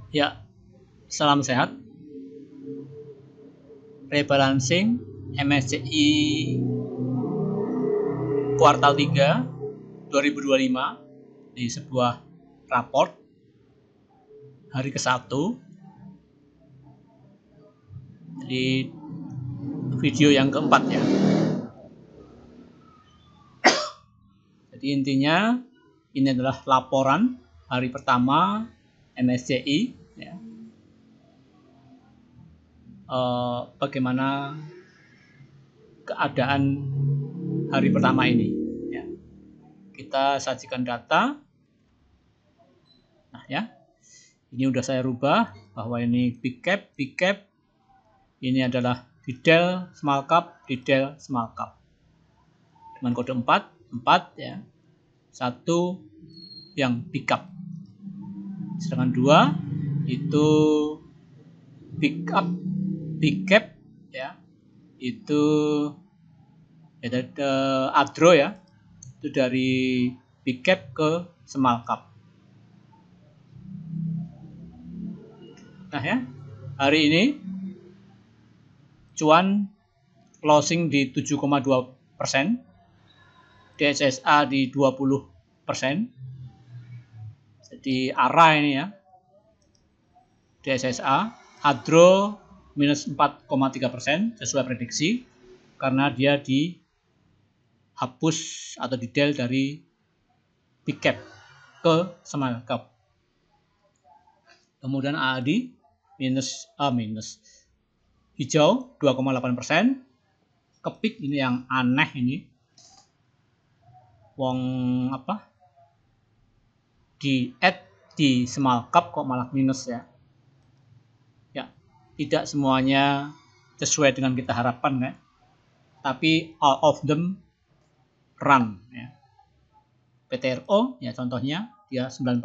Ya, salam sehat. Rebalancing MSCI kuartal 3 2025 di sebuah raport hari ke-1 di video yang keempat ya. Jadi intinya ini adalah laporan hari pertama MSCI ya. Bagaimana keadaan hari pertama ini ya. Kita sajikan data. Nah ya, ini udah saya rubah bahwa ini big cap, ini adalah detail small cap dengan kode 4 ya. 1 yang big cap, sedangkan 2 itu big cap ya, itu adro ya, itu dari big cap ke small cap. Nah ya, hari ini cuan closing di 7,2%, DSSA di 20%. Jadi arah ini ya, DSSA, adro minus 4,3% sesuai prediksi karena dia dihapus atau di-del dari big cap ke small cap. Kemudian AAD minus hijau 2,8%. Kepik ini yang aneh ini, wong apa di add di small cap kok malah minus ya. Ya, tidak semuanya sesuai dengan kita harapkan ya, tapi all of them run ya. PTRO ya contohnya dia 9%,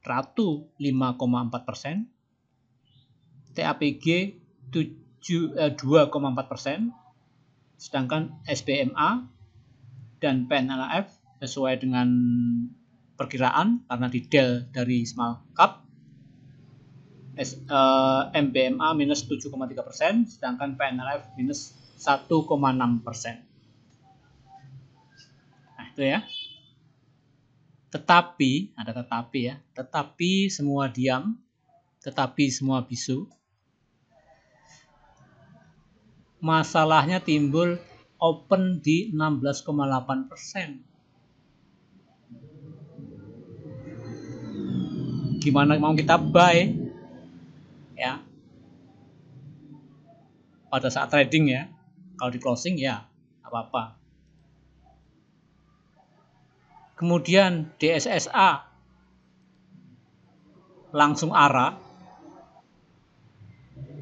Ratu 5,4%, TAPG 2,4%, sedangkan SBMA dan PNLF sesuai dengan perkiraan karena di-del dari small cap. MBMA minus 7,3%, sedangkan PNLF minus 1,6%. Nah itu ya. Tetapi, ada tetapi ya, tetapi semua diam, tetapi semua bisu. Masalahnya timbul open di 16,8%. Gimana mau kita buy ya pada saat trading ya? Kalau di closing ya apa-apa. Kemudian DSSA langsung arah,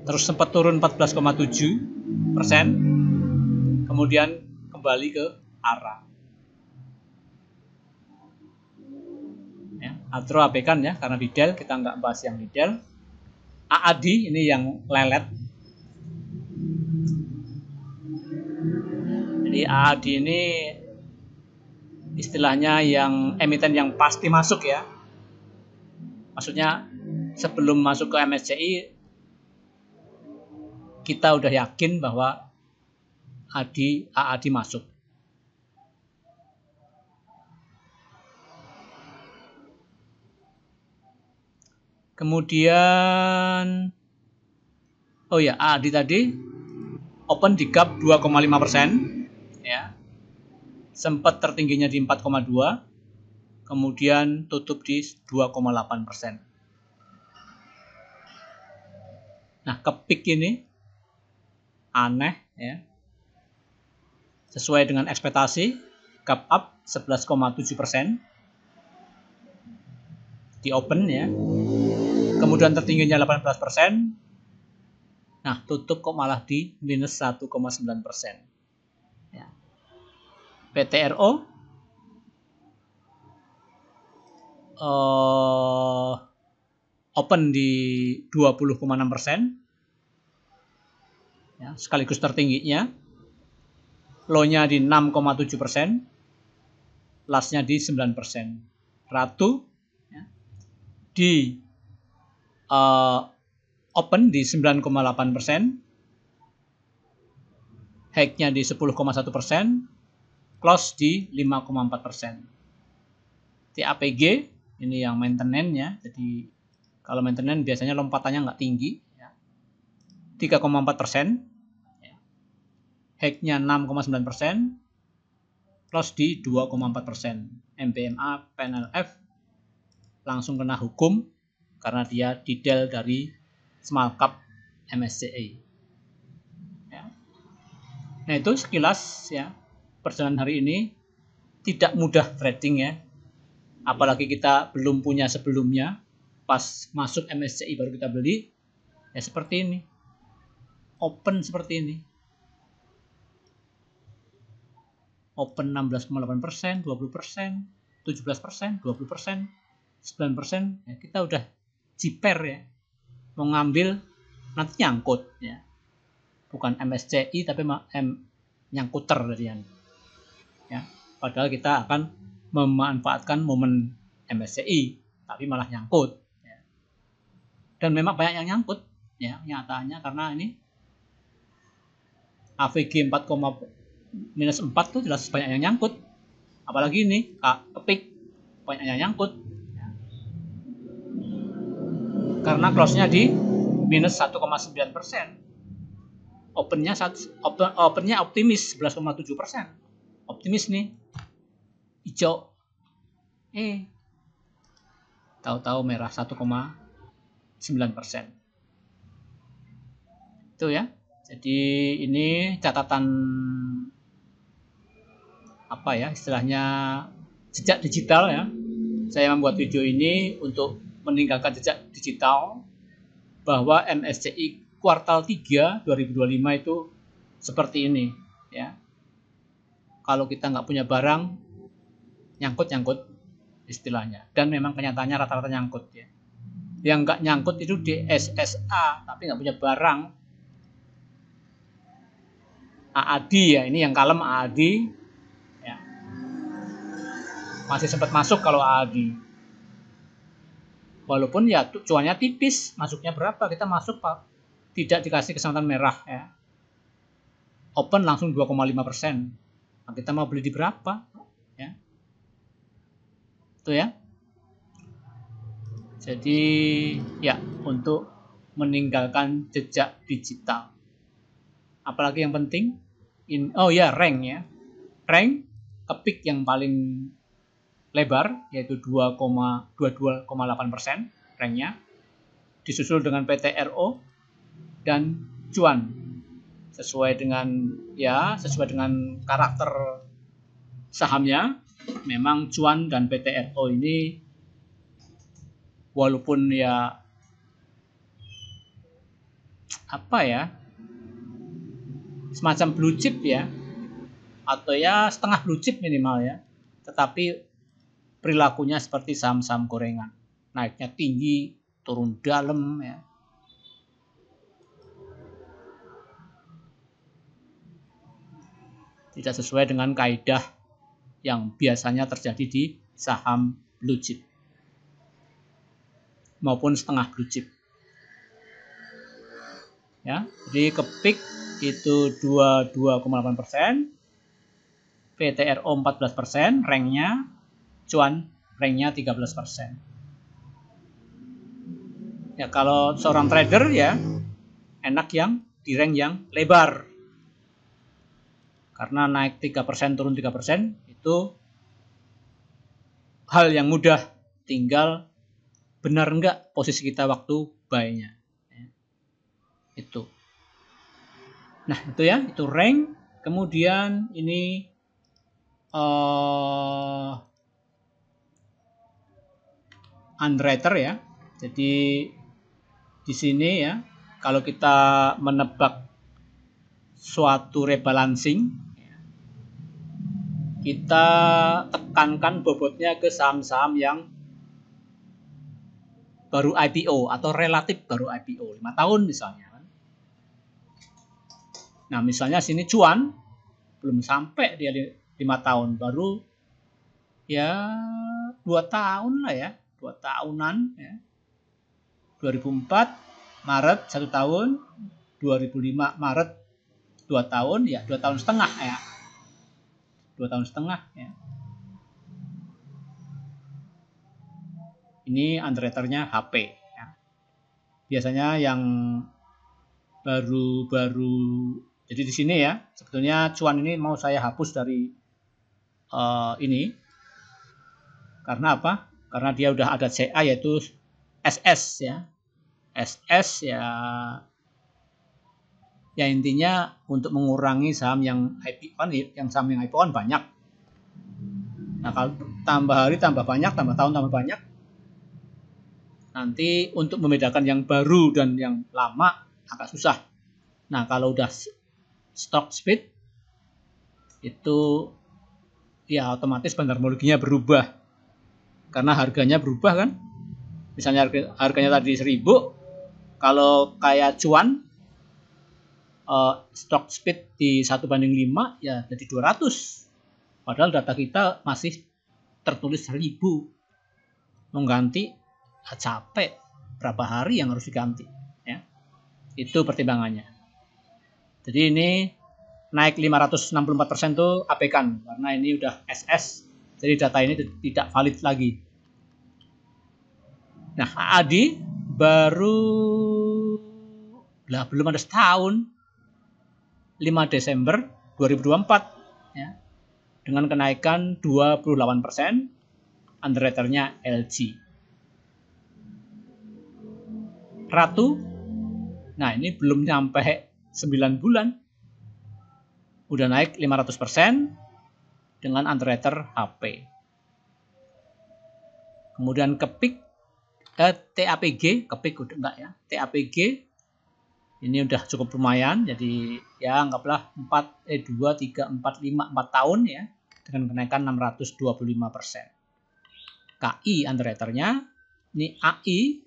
terus sempat turun 14,7%, kemudian kembali ke arah. Ya, adro abaikan ya, karena di del kita nggak bahas yang di del. AAD ini yang lelet. Jadi AAD ini istilahnya yang emiten yang pasti masuk ya. Maksudnya sebelum masuk ke MSCI kita udah yakin bahwa AAD masuk. Kemudian AAD tadi open di gap 2,5% ya. Sempat tertingginya di 4,2, kemudian tutup di 2,8%. Nah, kepik ini aneh ya. Sesuai dengan ekspektasi, gap up 11,7% di open ya. Kemudian tertingginya 18%. Nah, tutup kok malah di minus 1,9%. Ya. PTRO open di 20,6%. Ya, sekaligus tertingginya. Low-nya di 6,7%. Last-nya di 9%. Ratu ya, di open di 9,8%, high-nya di 10,1%, close di 5,4%. TAPG ini yang maintenance-nya. Jadi kalau maintenance biasanya lompatannya nggak tinggi, 3,4%, high-nya 6,9%, close di 2,4%. MBMA PNLF langsung kena hukum karena dia detail dari small cap MSCI. Nah, itu sekilas ya perjalanan hari ini. Tidak mudah trading ya, apalagi kita belum punya sebelumnya. Pas masuk MSCI baru kita beli ya, seperti ini, open seperti ini, open 16,8%, 20%, 17%, 20%, 9%, ya kita udah jiper ya, mau ngambil nanti nyangkut ya, bukan MSCI tapi nyangkuter tadian ya, padahal kita akan memanfaatkan momen MSCI tapi malah nyangkut ya. Dan memang banyak yang nyangkut ya nyatanya, karena ini AVG 4, minus 4 tuh jelas banyak yang nyangkut, apalagi ini kepik banyak yang nyangkut ya. Karena close-nya di minus 1,9%, opennya optimis 11,7%, optimis nih hijau, tahu-tahu merah 1,9%. Itu ya. Jadi ini catatan apa ya istilahnya, jejak digital ya. Saya membuat video ini untuk meninggalkan jejak digital bahwa MSCI kuartal 3 2025 itu seperti ini ya. Kalau kita nggak punya barang, nyangkut istilahnya, dan memang kenyataannya rata-rata nyangkut ya. Yang nggak nyangkut itu di SSA tapi nggak punya barang, AAD ya, ini yang kalem AAD ya. Masih sempat masuk kalau AAD, walaupun ya cuannya tipis, masuknya berapa, kita masuk Pak tidak dikasih kesempatan merah ya, open langsung 2,5%. Nah, kita mau beli di berapa ya, itu ya. Jadi ya, untuk meninggalkan jejak digital, apalagi yang penting rank ya, rank kepik yang paling lebar yaitu 22,8% ranknya, disusul dengan PTRO dan cuan sesuai dengan karakter sahamnya. Memang cuan dan PTRO ini walaupun ya apa ya, semacam blue chip ya, atau ya setengah blue chip minimal ya, tetapi perilakunya seperti saham-saham gorengan, naiknya tinggi turun dalam ya. Tidak sesuai dengan kaidah yang biasanya terjadi di saham blue chip maupun setengah blue chip ya. Jadi kepik itu 22,8%, PTRO 14%, ranknya cuan ranknya 13%. Ya kalau seorang trader ya enak yang di rank yang lebar, karena naik 3% turun 3% itu hal yang mudah, tinggal benar enggak posisi kita waktu buy-nya ya. Itu. Nah itu ya, itu rank. Kemudian ini underwriter ya. Jadi di sini ya, kalau kita menebak suatu rebalancing, kita tekankan bobotnya ke saham-saham yang baru IPO atau relatif baru IPO 5 tahun misalnya. Nah misalnya sini cuan belum sampai dia 5 tahun, baru ya 2 tahun lah ya, 2 tahunan ya. 2004 Maret 1 tahun, 2005 Maret 2 tahun, ya 2 tahun setengah ya. 2 tahun setengah ya. Ini underwriternya HP ya. Biasanya yang baru-baru, jadi di sini ya, sebetulnya cuan ini mau saya hapus dari ini. Karena apa? Karena dia udah ada CA yaitu SS ya. SS ya, ya intinya untuk mengurangi saham yang IPO kan, yang saham yang IPO kan banyak. Nah kalau tambah hari tambah banyak, tambah tahun tambah banyak, nanti untuk membedakan yang baru dan yang lama agak susah. Nah kalau udah stock split itu ya otomatis bandarmologinya berubah karena harganya berubah kan. Misalnya harganya tadi 1000, kalau kayak cuan stock split di 1/5 ya jadi 200. Padahal data kita masih tertulis 1000. Mengganti capek, berapa hari yang harus diganti ya. Itu pertimbangannya. Jadi ini naik 564% tuh abaikan karena ini udah SS. Jadi data ini tidak valid lagi. Nah, ADI baru belum ada setahun. 5 Desember 2024 ya. Dengan kenaikan 28%, underwriternya LG. Ratu, nah ini belum nyampe 9 bulan, udah naik 500% dengan underwriter HP. Kemudian Kepik, TAPG, Kepik udah enggak ya, TAPG ini udah cukup lumayan, jadi ya anggaplah 2, 3, 4, 5, 4 tahun ya, dengan kenaikan 625%. KI underwriternya, ini AI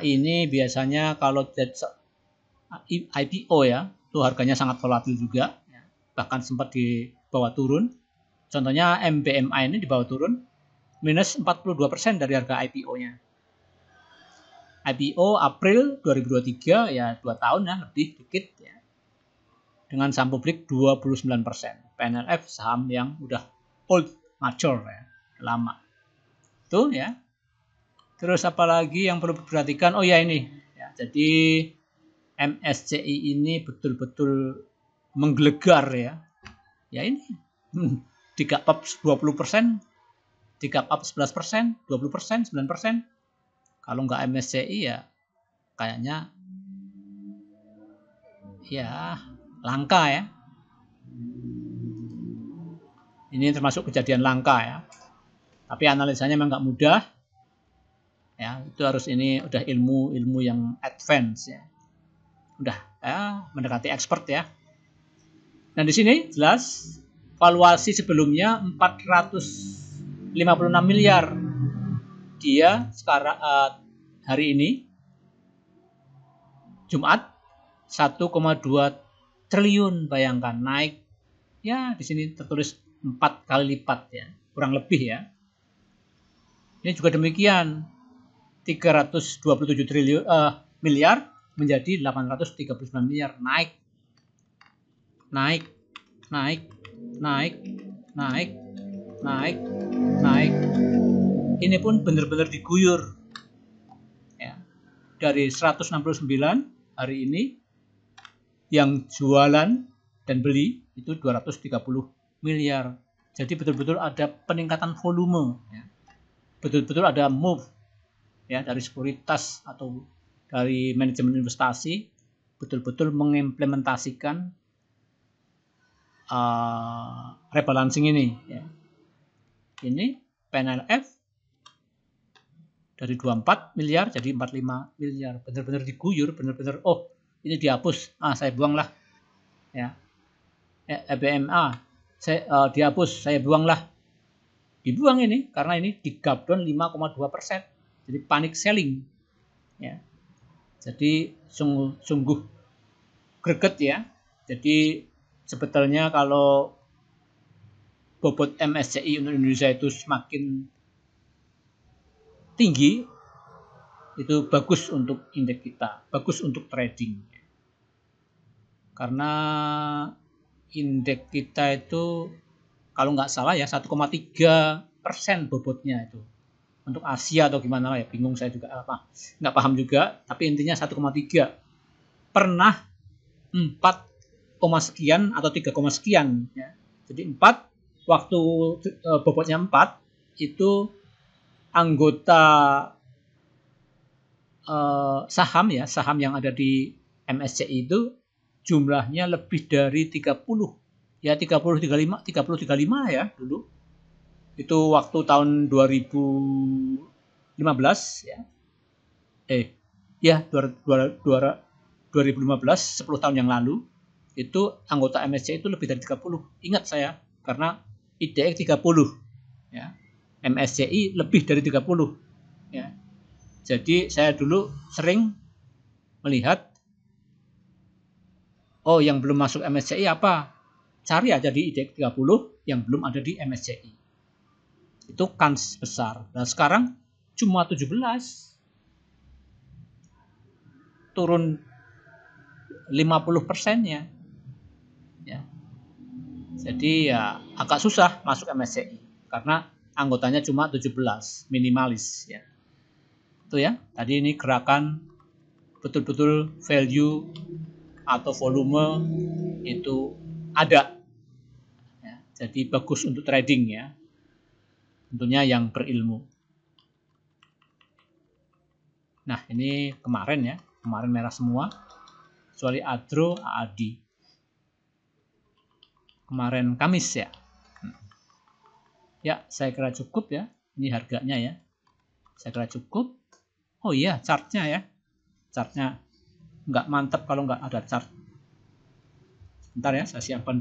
ini biasanya kalau IPO ya, itu harganya sangat volatil juga, ya. Bahkan sempat dibawa turun. Contohnya MBMA ini dibawa turun, minus 42% dari harga IPO-nya. IPO April 2023 ya 2 tahun ya, lebih dikit ya. Dengan saham publik 29%. PNLF saham yang udah old, mature ya, lama. Tuh ya. Terus apalagi yang perlu diperhatikan? Oh ya ini ya, jadi MSCI ini betul-betul menggelegar ya. Ya ini di gap up 20%, di gap up 11%, 20%, 9%. Kalau nggak MSCI ya kayaknya ya langka ya. Ini termasuk kejadian langka ya. Tapi analisanya memang nggak mudah. Ya, itu harus ini udah ilmu yang advance ya. Udah ya, mendekati expert ya. Nah, di sini jelas valuasi sebelumnya 456 miliar. Dia sekarang hari ini Jumat 1,2 triliun, bayangkan naik ya, di sini tertulis 4 kali lipat ya, kurang lebih ya. Ini juga demikian 327 triliun miliar menjadi 839 miliar, naik. Ini pun benar-benar diguyur ya. Dari 169 hari ini yang jualan dan beli itu 230 miliar. Jadi betul-betul ada peningkatan volume ya. Betul-betul ada move ya dari sekuritas atau dari manajemen investasi, betul-betul mengimplementasikan rebalancing ini ya. Ini PNLF dari 24 miliar jadi 45 miliar, benar-benar diguyur, benar-benar oh ini dihapus, saya buang lah ya. BMA saya dihapus, saya buang lah, dibuang ini karena ini di gap down 5,2%, jadi panic selling ya. Jadi sungguh greget ya. Jadi sebetulnya kalau bobot MSCI untuk Indonesia itu semakin tinggi, itu bagus untuk indeks kita, bagus untuk trading. Karena indeks kita itu kalau nggak salah ya 1,3% bobotnya itu. Untuk Asia atau gimana ya, bingung saya juga, nggak paham juga, tapi intinya 1,3. Pernah 4, sekian atau 3, sekian ya. Jadi 4, waktu bobotnya 4 itu anggota saham yang ada di MSCI itu jumlahnya lebih dari 30 ya, 35 ya dulu. Itu waktu tahun 2015 ya. 2015, 10 tahun yang lalu itu anggota MSCI itu lebih dari 30. Ingat saya karena IDX 30 ya. MSCI lebih dari 30 ya. Jadi saya dulu sering melihat, oh yang belum masuk MSCI apa? Cari aja di IDX 30 yang belum ada di MSCI. Itu kans besar. Nah sekarang cuma 17. Turun 50%-nya. Ya. Jadi ya agak susah masuk MSCI karena anggotanya cuma 17, minimalis ya. Itu ya. Tadi ini gerakan betul-betul value atau volume itu ada. Ya, jadi bagus untuk trading ya. Tentunya yang berilmu. Nah, ini kemarin ya. Kemarin merah semua. Kecuali Adro, AAD. Kemarin Kamis ya. Ya, saya kira cukup ya. Ini harganya ya. Saya kira cukup. Oh iya, chartnya ya. Chartnya nggak mantap kalau nggak ada chart. Bentar ya, saya siapkan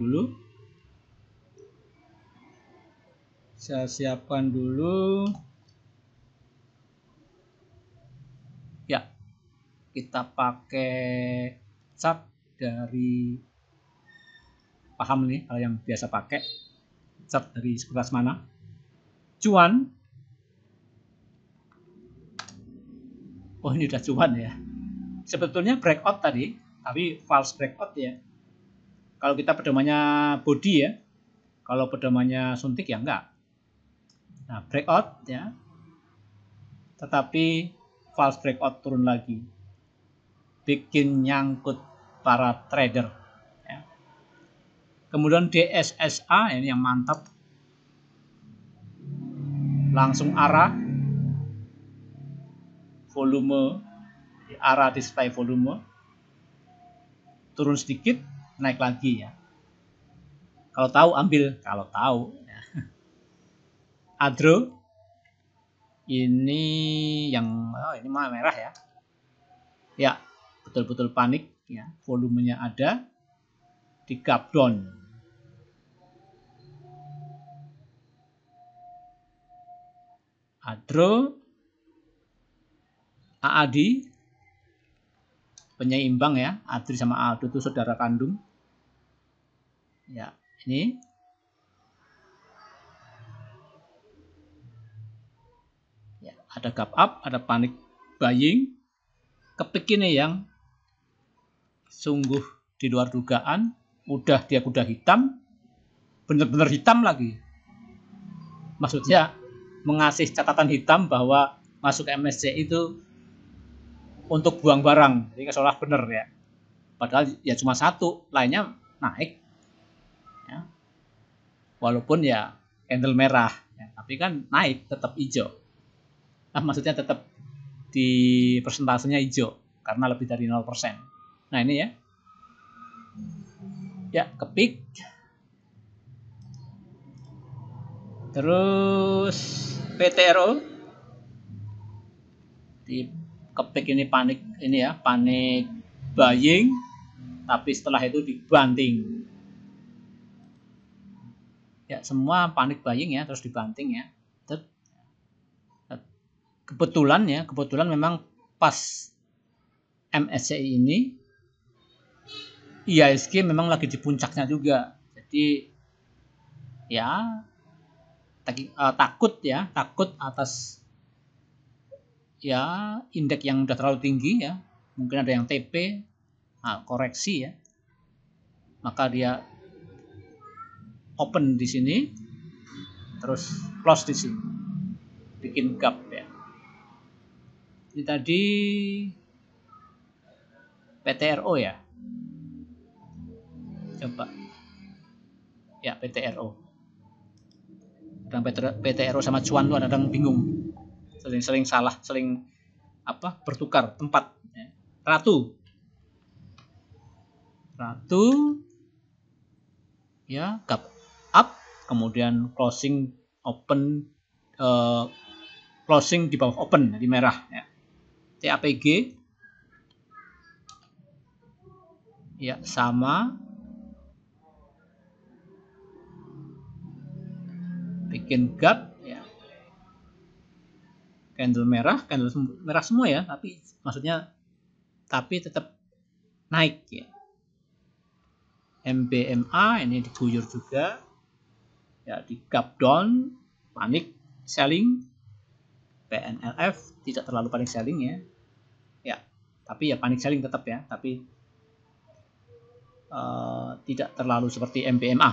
dulu. Ya, kita pakai chart dari paham nih kalau yang biasa pakai chart dari Sekuritas Mana. Cuan. Oh ini udah cuan ya. Sebetulnya breakout tadi, tapi false breakout ya. Kalau kita pedomannya body ya. Kalau pedomannya suntik ya enggak. Nah breakout ya. Tetapi false breakout turun lagi. Bikin nyangkut para trader. Ya. Kemudian DSSA ini yang mantap. Langsung arah. Volume. Arah display volume. Turun sedikit. Naik lagi ya. Kalau tahu ambil. Kalau tahu. Ya. Adro. Ini yang ini mah merah ya. Ya, betul-betul panik ya. Volumenya ada di gap down. Adro, AAD, penyeimbang ya. Adri sama Aldo itu saudara kandung. Ya, ini. Ya, ada gap up, ada panic buying. Kepik ini yang sungguh di luar dugaan. Udah dia kuda hitam, bener-bener hitam lagi. Maksudnya mengasih catatan hitam bahwa masuk MSCI itu untuk buang barang. Jadi seolah bener ya. Padahal ya cuma satu, lainnya naik. Ya. Walaupun ya candle merah, ya, tapi kan naik tetap hijau. Nah, maksudnya tetap di persentasenya hijau karena lebih dari 0%. Nah, ini ya. Ya, kepik. Terus PTRO di kepik ini panik ini ya, panik buying, tapi setelah itu dibanting. Ya, semua panik buying ya, terus dibanting ya. Kebetulan memang pas MSCI ini IHSG memang lagi di puncaknya juga. Jadi ya takut atas ya indeks yang udah terlalu tinggi ya, mungkin ada yang TP, nah, koreksi ya, maka dia open di sini, terus close di sini, bikin gap ya. Ini tadi PTRO ya, coba ya PTRO. Dan PTRO sama cuan tuh kadang bingung, sering salah, sering bertukar tempat ya. Ratu ya, gap up, kemudian closing open, closing di bawah open di merah ya. TAPG ya sama, bikin gap ya, candle merah semua ya, tapi maksudnya tetap naik ya. MBMA ini diguyur juga ya, di gap down, panik selling. PNLF tidak terlalu panik selling ya, tapi ya panik selling tetap ya, tapi tidak terlalu seperti MBMA.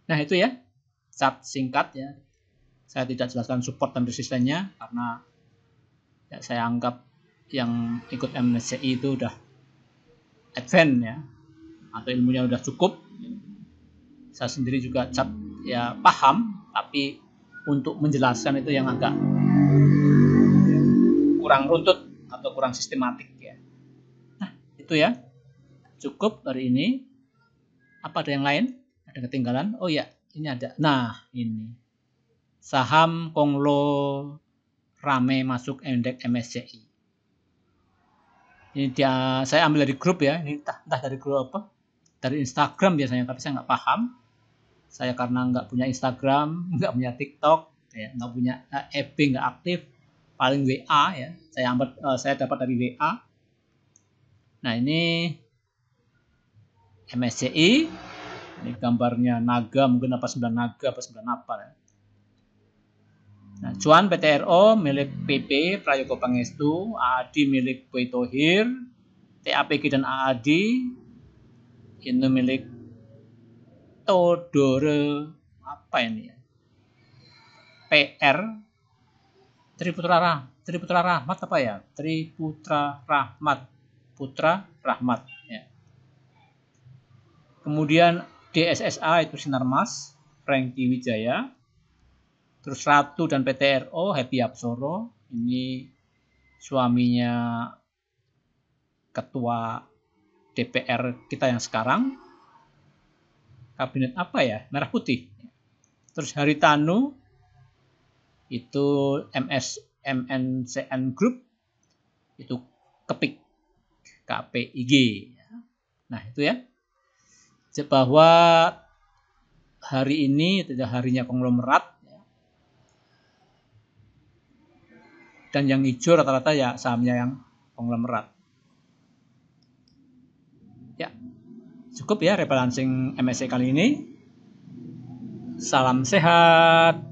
Nah itu ya chart singkat ya, saya tidak jelaskan support dan resistennya karena ya, saya anggap yang ikut MSCI itu udah advance ya, atau ilmunya udah cukup. Saya sendiri juga chart ya paham, tapi untuk menjelaskan itu yang agak kurang runtut atau kurang sistematik ya. Nah itu ya, cukup hari ini. Apa ada yang lain? Ada ketinggalan? Oh ya, ini ada. Nah ini saham Konglo rame masuk indeks MSCI. Ini dia, saya ambil dari grup ya. Ini entah dari grup apa, dari Instagram biasanya, tapi saya nggak paham. Saya karena nggak punya Instagram, nggak punya TikTok, ya, nggak punya FB, nggak aktif, paling WA ya. Saya dapat dari WA. Nah ini MSCI, ini gambarnya naga, mungkin 9 naga, 9 apa ya. Nah, cuan PTRO milik PP Prayogo Pangestu, AAD milik Boy Thohir, TAPG dan AAD ini milik Todore apa ini ya? PR Triputra Rahmat apa ya? Triputra Rahmat, Putra Rahmat ya. Kemudian DSSA itu Sinarmas, Franky Wijaya. Terus Ratu dan PTRO Happy Apsoro, ini suaminya ketua DPR kita yang sekarang. Kabinet apa ya? Merah putih. Terus Haritanu itu MNCN Group, itu Kepik KPIG. Nah itu ya, bahwa hari ini tidak harinya konglomerat dan yang hijau rata-rata ya sahamnya yang konglomerat. Ya, cukup ya rebalancing MSCI kali ini. Salam sehat.